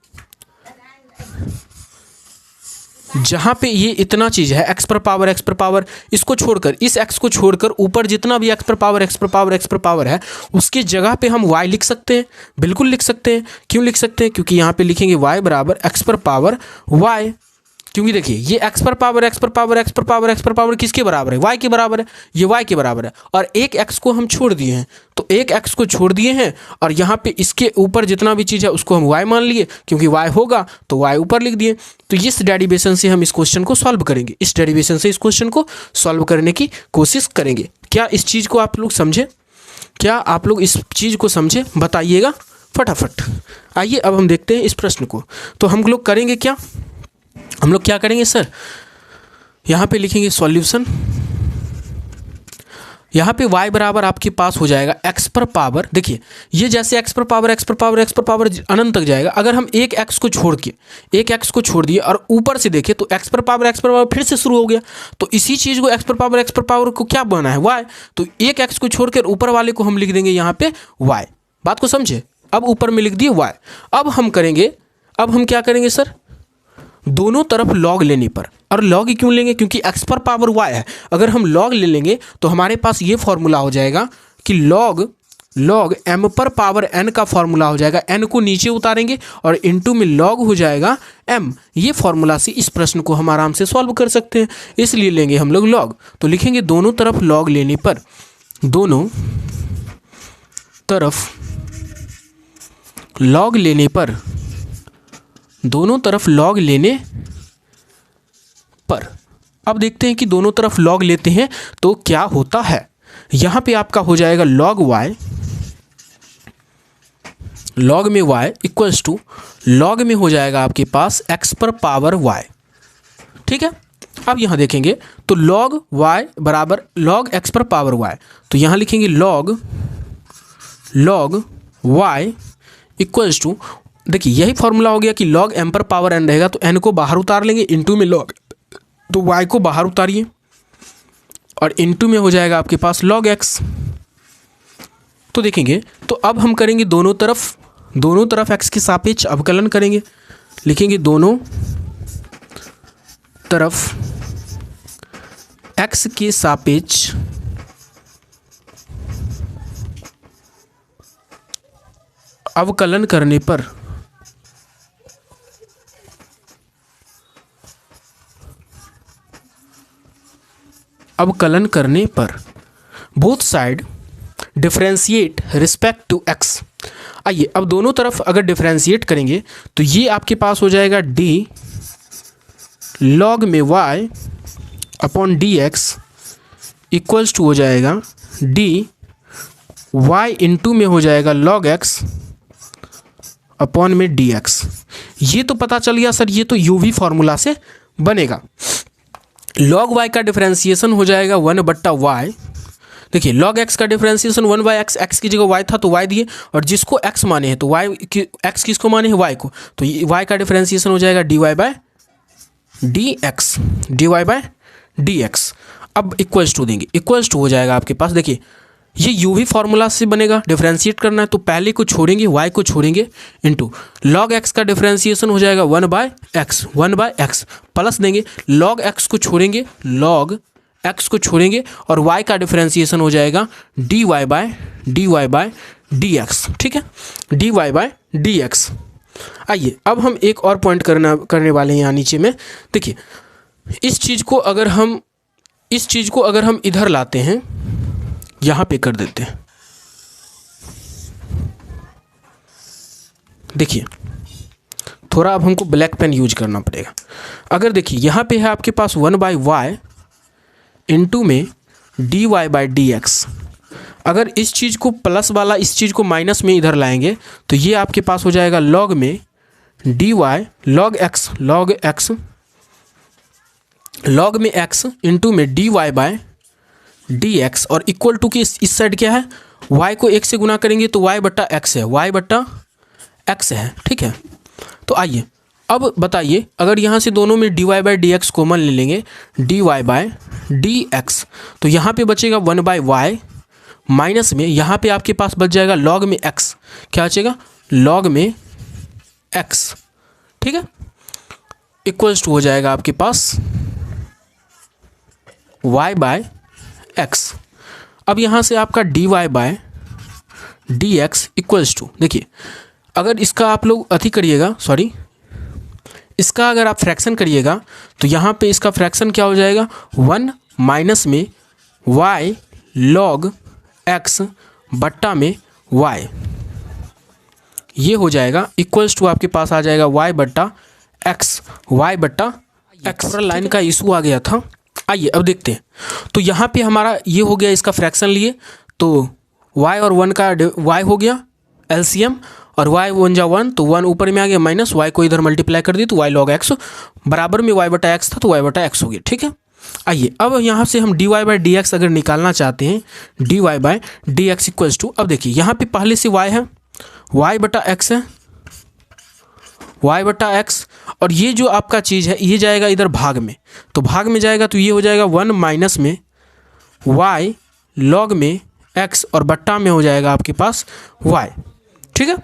जहाँ पे ये इतना चीज़ है एक्स पर पावर, इसको छोड़कर, इस एक्स को छोड़कर ऊपर जितना भी एक्स पर पावर एक्स पर पावर एक्स पर पावर है, उसकी जगह पे हम y लिख सकते हैं, बिल्कुल लिख सकते हैं। क्यों लिख सकते हैं? क्योंकि यहाँ पे लिखेंगे y बराबर एक्स पर पावर y, क्योंकि देखिए ये एक्स पर पावर एक्स पर पावर एक्स पर पावर एक्स पर पावर किसके बराबर है, y के बराबर है, ये y के बराबर है। और एक एक्स को हम छोड़ दिए हैं, तो एक एक्स को छोड़ दिए हैं और यहाँ पे इसके ऊपर जितना भी चीज़ है उसको हम y मान लिए, क्योंकि y होगा तो y ऊपर लिख दिए। तो इस डेरिवेशन से हम इस क्वेश्चन को सॉल्व करेंगे, इस डेरिवेशन से इस क्वेश्चन को सॉल्व करने की कोशिश करेंगे। क्या इस चीज़ को आप लोग समझे? क्या आप लोग इस चीज़ को समझे? बताइएगा फटाफट। आइए अब हम देखते हैं इस प्रश्न को। तो हम लोग करेंगे क्या, हम लोग क्या करेंगे सर, यहाँ पे लिखेंगे सॉल्यूशन। यहाँ पे y बराबर आपके पास हो जाएगा एक्स पर पावर, देखिए ये जैसे एक्स पर पावर एक्स पर पावर एक्स पर पावर अनंत तक जाएगा। अगर हम एक एक्स को छोड़ के, एक एक्स को छोड़ दिए और ऊपर से देखें तो एक्स पर पावर फिर से शुरू हो गया। तो इसी चीज़ को एक्स पर पावर को क्या बना है, y। तो एक एक्स को छोड़कर ऊपर वाले को हम लिख देंगे यहाँ पे y। बात को समझे? अब ऊपर में लिख दिए y। अब हम करेंगे, अब हम क्या करेंगे सर, दोनों तरफ लॉग लेने पर। और लॉग क्यों लेंगे? क्योंकि एक्स पर पावर y है। अगर हम लॉग ले लेंगे तो हमारे पास ये फॉर्मूला हो जाएगा कि लॉग m पर पावर n का फॉर्मूला हो जाएगा। n को नीचे उतारेंगे और इनटू में लॉग हो जाएगा m। ये फॉर्मूला से इस प्रश्न को हम आराम से सॉल्व कर सकते हैं, इसलिए लेंगे हम लोग लॉग। तो लिखेंगे दोनों तरफ लॉग लेने पर, दोनों तरफ लॉग लेने पर, दोनों तरफ लॉग लेने पर। अब देखते हैं कि दोनों तरफ लॉग लेते हैं तो क्या होता है। यहाँ पे आपका हो जाएगा लॉग y, लॉग में y इक्वल्स टू, लॉग में हो जाएगा आपके पास x पर पावर y, ठीक है। अब यहाँ देखेंगे तो लॉग y बराबर लॉग x पर पावर y, तो यहाँ लिखेंगे लॉग y इक्वल्स टू, देखिए यही फॉर्मूला हो गया कि लॉग m पर पावर n रहेगा तो n को बाहर उतार लेंगे, इनटू में लॉग, तो y को बाहर उतारिए और इनटू में हो जाएगा आपके पास लॉग x। तो देखेंगे तो अब हम करेंगे दोनों तरफ x के सापेक्ष अवकलन करेंगे। लिखेंगे दोनों तरफ x के सापेक्ष अवकलन करने पर, अवकलन करने पर both side differentiate respect to x। आइए अब दोनों तरफ अगर डिफरेंशिएट करेंगे तो ये आपके पास हो जाएगा d लॉग में y upon d x equals to हो जाएगा d y इंटू में हो जाएगा लॉग x अपॉन में डी एक्स। ये तो पता चल गया सर, ये तो यूवी फॉर्मूला से बनेगा। लॉग y का डिफरेंशिएशन हो जाएगा 1/y। देखिए लॉग x का डिफरेंशिएशन 1/x, x की जगह y था तो y दिए, और जिसको x माने हैं तो x किसको माने हैं, y को, तो y का डिफरेंशिएशन हो जाएगा dy by dx। अब इक्वल्स टू देंगे, इक्वल्स टू हो जाएगा आपके पास, देखिए ये यूवी फार्मूला से बनेगा। डिफरेंशिएट करना है तो पहले को छोड़ेंगे, y को छोड़ेंगे, इनटू लॉग x का डिफरेंशिएशन हो जाएगा 1/x प्लस देंगे, लॉग x को छोड़ेंगे, लॉग x को छोड़ेंगे और y का डिफरेंशिएशन हो जाएगा dy by dx, ठीक है, dy by dx। आइए अब हम एक और पॉइंट करने वाले हैं यहाँ नीचे में। देखिए इस चीज़ को अगर हम इधर लाते हैं, यहाँ पे कर देते हैं, देखिए थोड़ा अब हमको ब्लैक पेन यूज करना पड़ेगा। अगर देखिए यहाँ पे है आपके पास 1/y इंटू में dy/dx। अगर इस चीज़ को प्लस वाला इस चीज़ को माइनस में इधर लाएंगे तो ये आपके पास हो जाएगा log में dy log x log में x इंटू में dy/dx और इक्वल टू की इस साइड क्या है, y को x से गुना करेंगे तो y/x है, y/x है। ठीक है, तो आइए अब बताइए, अगर यहाँ से दोनों में dy/dx कॉमन ले लेंगे dy/dx तो यहाँ पे बचेगा 1/y माइनस में यहाँ पे आपके पास बच जाएगा log में x, क्या बचेगा log में x। ठीक है, इक्वल्स टू हो जाएगा आपके पास y/x। अब यहाँ से आपका dy/dx इक्वल्स टू, देखिए अगर इसका आप लोग अति करिएगा, सॉरी इसका अगर आप फ्रैक्शन करिएगा तो यहाँ पे इसका फ्रैक्शन क्या हो जाएगा 1 माइनस में y log x बट्टा में y, ये हो जाएगा इक्वल्स टू आपके पास आ जाएगा y/x। पूरा लाइन का इशू आ गया था। आइए अब देखते हैं, तो यहाँ पे हमारा ये हो गया, इसका फ्रैक्शन लिए तो y और 1 का y हो गया LCM और y 1 जा 1 तो 1 ऊपर में आ गया माइनस y को इधर मल्टीप्लाई कर दी तो y log x बराबर में y/x था तो y/x हो गया। ठीक है, आइए अब यहाँ से हम dy/dx अगर निकालना चाहते हैं dy/dx इक्वल्स टू, अब देखिए यहाँ पे पहले से y है y/x है y/x और ये जो आपका चीज़ है ये जाएगा इधर भाग में, तो भाग में जाएगा तो ये हो जाएगा 1 माइनस में y log में x और बट्टा में हो जाएगा आपके पास y। ठीक है,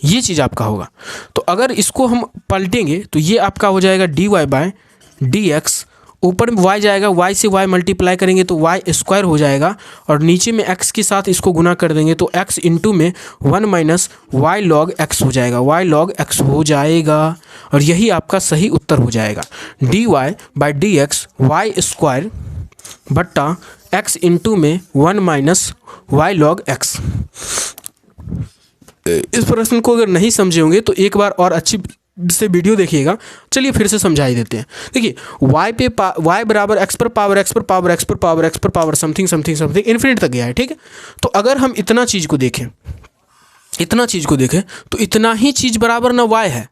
ये चीज़ आपका होगा। तो अगर इसको हम पलटेंगे तो ये आपका हो जाएगा dy/dx, ऊपर में y जाएगा, y से y मल्टीप्लाई करेंगे तो y² हो जाएगा और नीचे में x के साथ इसको गुना कर देंगे तो x इंटू में 1 माइनस y log x हो जाएगा, y log x हो जाएगा और यही आपका सही उत्तर हो जाएगा dy/dx y² बट्टा x इंटू में 1 माइनस y log x। इस प्रश्न को अगर नहीं समझे होंगे तो एक बार और अच्छी से वीडियो देखिएगा। चलिए फिर से समझा ही देते हैं। देखिए y पे y बराबर x पर पावर x पर पावर x पर पावर x पर power something something something infinite तक गया है। ठीक है, तो अगर हम इतना चीज़ को देखें तो इतना ही चीज़ बराबर ना y है,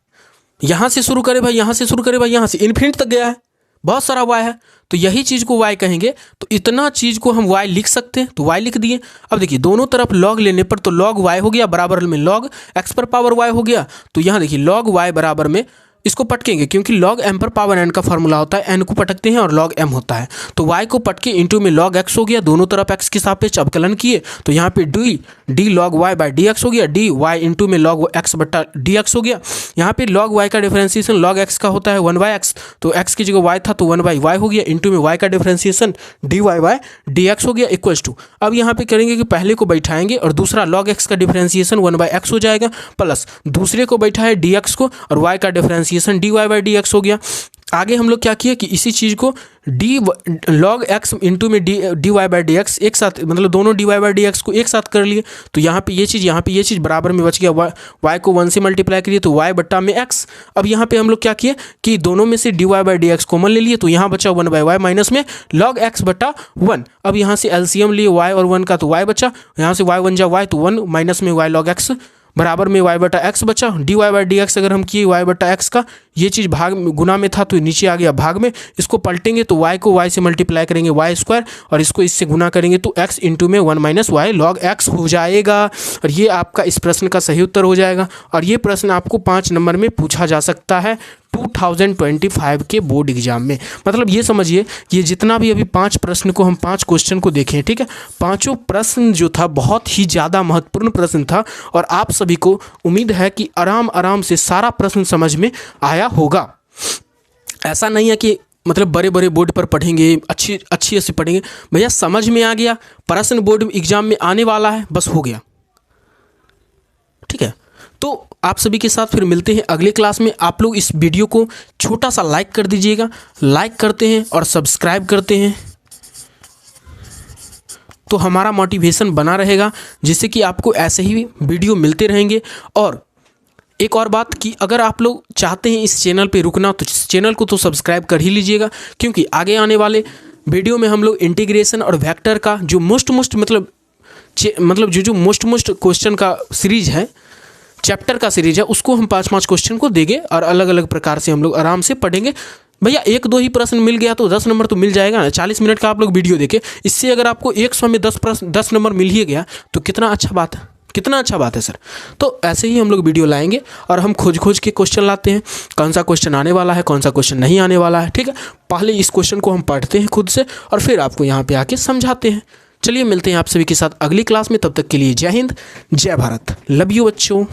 यहाँ से शुरू करे भाई, यहाँ से शुरू करे भाई, यहाँ से इन्फिनिट तक गया है, बहुत सारा y है तो यही चीज़ को y कहेंगे। तो इतना चीज़ को हम y लिख सकते हैं तो y लिख दिए। अब देखिए दोनों तरफ log लेने पर तो log y हो गया बराबर में log x पर पावर y हो गया, तो यहाँ देखिए log y बराबर में इसको पटकेंगे क्योंकि log m पर पावर n का फॉर्मूला होता है, n को पटकते हैं और log m होता है, तो y को पटके इंटू में log x हो गया, दोनों तरफ x के सापेक्ष अवकलन किए तो यहाँ पे d log y/dx हो गया, dy इंटू में log x बट्टा dx हो गया। यहाँ पे log y का डिफरेंशिएशन log x का होता है 1/x, तो x की जगह y था तो 1/y हो गया इंटू में y का डिफरेंशिएशन dy/dx हो गया इक्वल्स टू। अब यहाँ पे करेंगे कि पहले को बैठाएंगे और दूसरा log x का डिफरेंशिएशन 1/x हो जाएगा प्लस दूसरे को बैठाए dx को और y का डिफरेंशिएशन dy/dx हो गया। आगे हम लोग क्या किया कि इसी चीज़ को log x इंटू में dy/dx एक साथ, मतलब दोनों dy/dx को एक साथ कर लिए तो यहाँ पे ये चीज़ बराबर में बच गया, y को 1 से मल्टीप्लाई करिए तो y बट्टा में x। अब यहाँ पे हम लोग क्या किए कि दोनों में से dy/dx कॉमन ले लिए तो यहाँ बचा 1/y माइनस में log x बट्टा 1। अब यहाँ से LCM लिए y और 1 का तो y बचा, यहाँ से y 1 जा y तो 1 माइनस में y log x बराबर में y/x बचा। dy/dx अगर हम किए y/x का, ये चीज़ भाग में गुना में था तो नीचे आ गया भाग में, इसको पलटेंगे तो y को y से मल्टीप्लाई करेंगे y² और इसको इससे गुना करेंगे तो x इंटू में 1 माइनस y log x हो जाएगा और ये आपका इस प्रश्न का सही उत्तर हो जाएगा। और ये प्रश्न आपको 5 नंबर में पूछा जा सकता है 2025 के बोर्ड एग्जाम में। मतलब ये समझिए ये जितना भी अभी 5 प्रश्न को हम 5 क्वेश्चन को देखें, ठीक है, पांचों प्रश्न जो था बहुत ही ज़्यादा महत्वपूर्ण प्रश्न था और आप सभी को उम्मीद है कि आराम से सारा प्रश्न समझ में आया होगा। ऐसा नहीं है कि मतलब बड़े बड़े बोर्ड पर पढ़ेंगे, अच्छी से पढ़ेंगे, भैया समझ में आ गया, प्रश्न बोर्ड एग्जाम में आने वाला है, बस हो गया। ठीक है, तो आप सभी के साथ फिर मिलते हैं अगले क्लास में। आप लोग इस वीडियो को छोटा सा लाइक कर दीजिएगा, लाइक करते हैं और सब्सक्राइब करते हैं तो हमारा मोटिवेशन बना रहेगा, जिससे कि आपको ऐसे ही वीडियो मिलते रहेंगे। और एक और बात कि अगर आप लोग चाहते हैं इस चैनल पे रुकना तो इस चैनल को तो सब्सक्राइब कर ही लीजिएगा, क्योंकि आगे आने वाले वीडियो में हम लोग इंटीग्रेशन और वेक्टर का जो मोस्ट जो मोस्ट क्वेश्चन का सीरीज है, चैप्टर का सीरीज है, उसको हम 5-5 क्वेश्चन को देंगे और अलग अलग प्रकार से हम लोग आराम से पढ़ेंगे। भैया 1-2 ही प्रश्न मिल गया तो 10 नंबर तो मिल जाएगा ना। 40 मिनट का आप लोग वीडियो देखें, इससे अगर आपको 100 में 10 नंबर मिल ही गया तो कितना अच्छा बात है, कितना अच्छा बात है सर। तो ऐसे ही हम लोग वीडियो लाएंगे और हम खोज के क्वेश्चन लाते हैं, कौन सा क्वेश्चन आने वाला है, कौन सा क्वेश्चन नहीं आने वाला है। ठीक है, पहले इस क्वेश्चन को हम पढ़ते हैं खुद से और फिर आपको यहाँ पे आके समझाते हैं। चलिए मिलते हैं आप सभी के साथ अगली क्लास में, तब तक के लिए जय हिंद, जय भारत, लव यू बच्चों।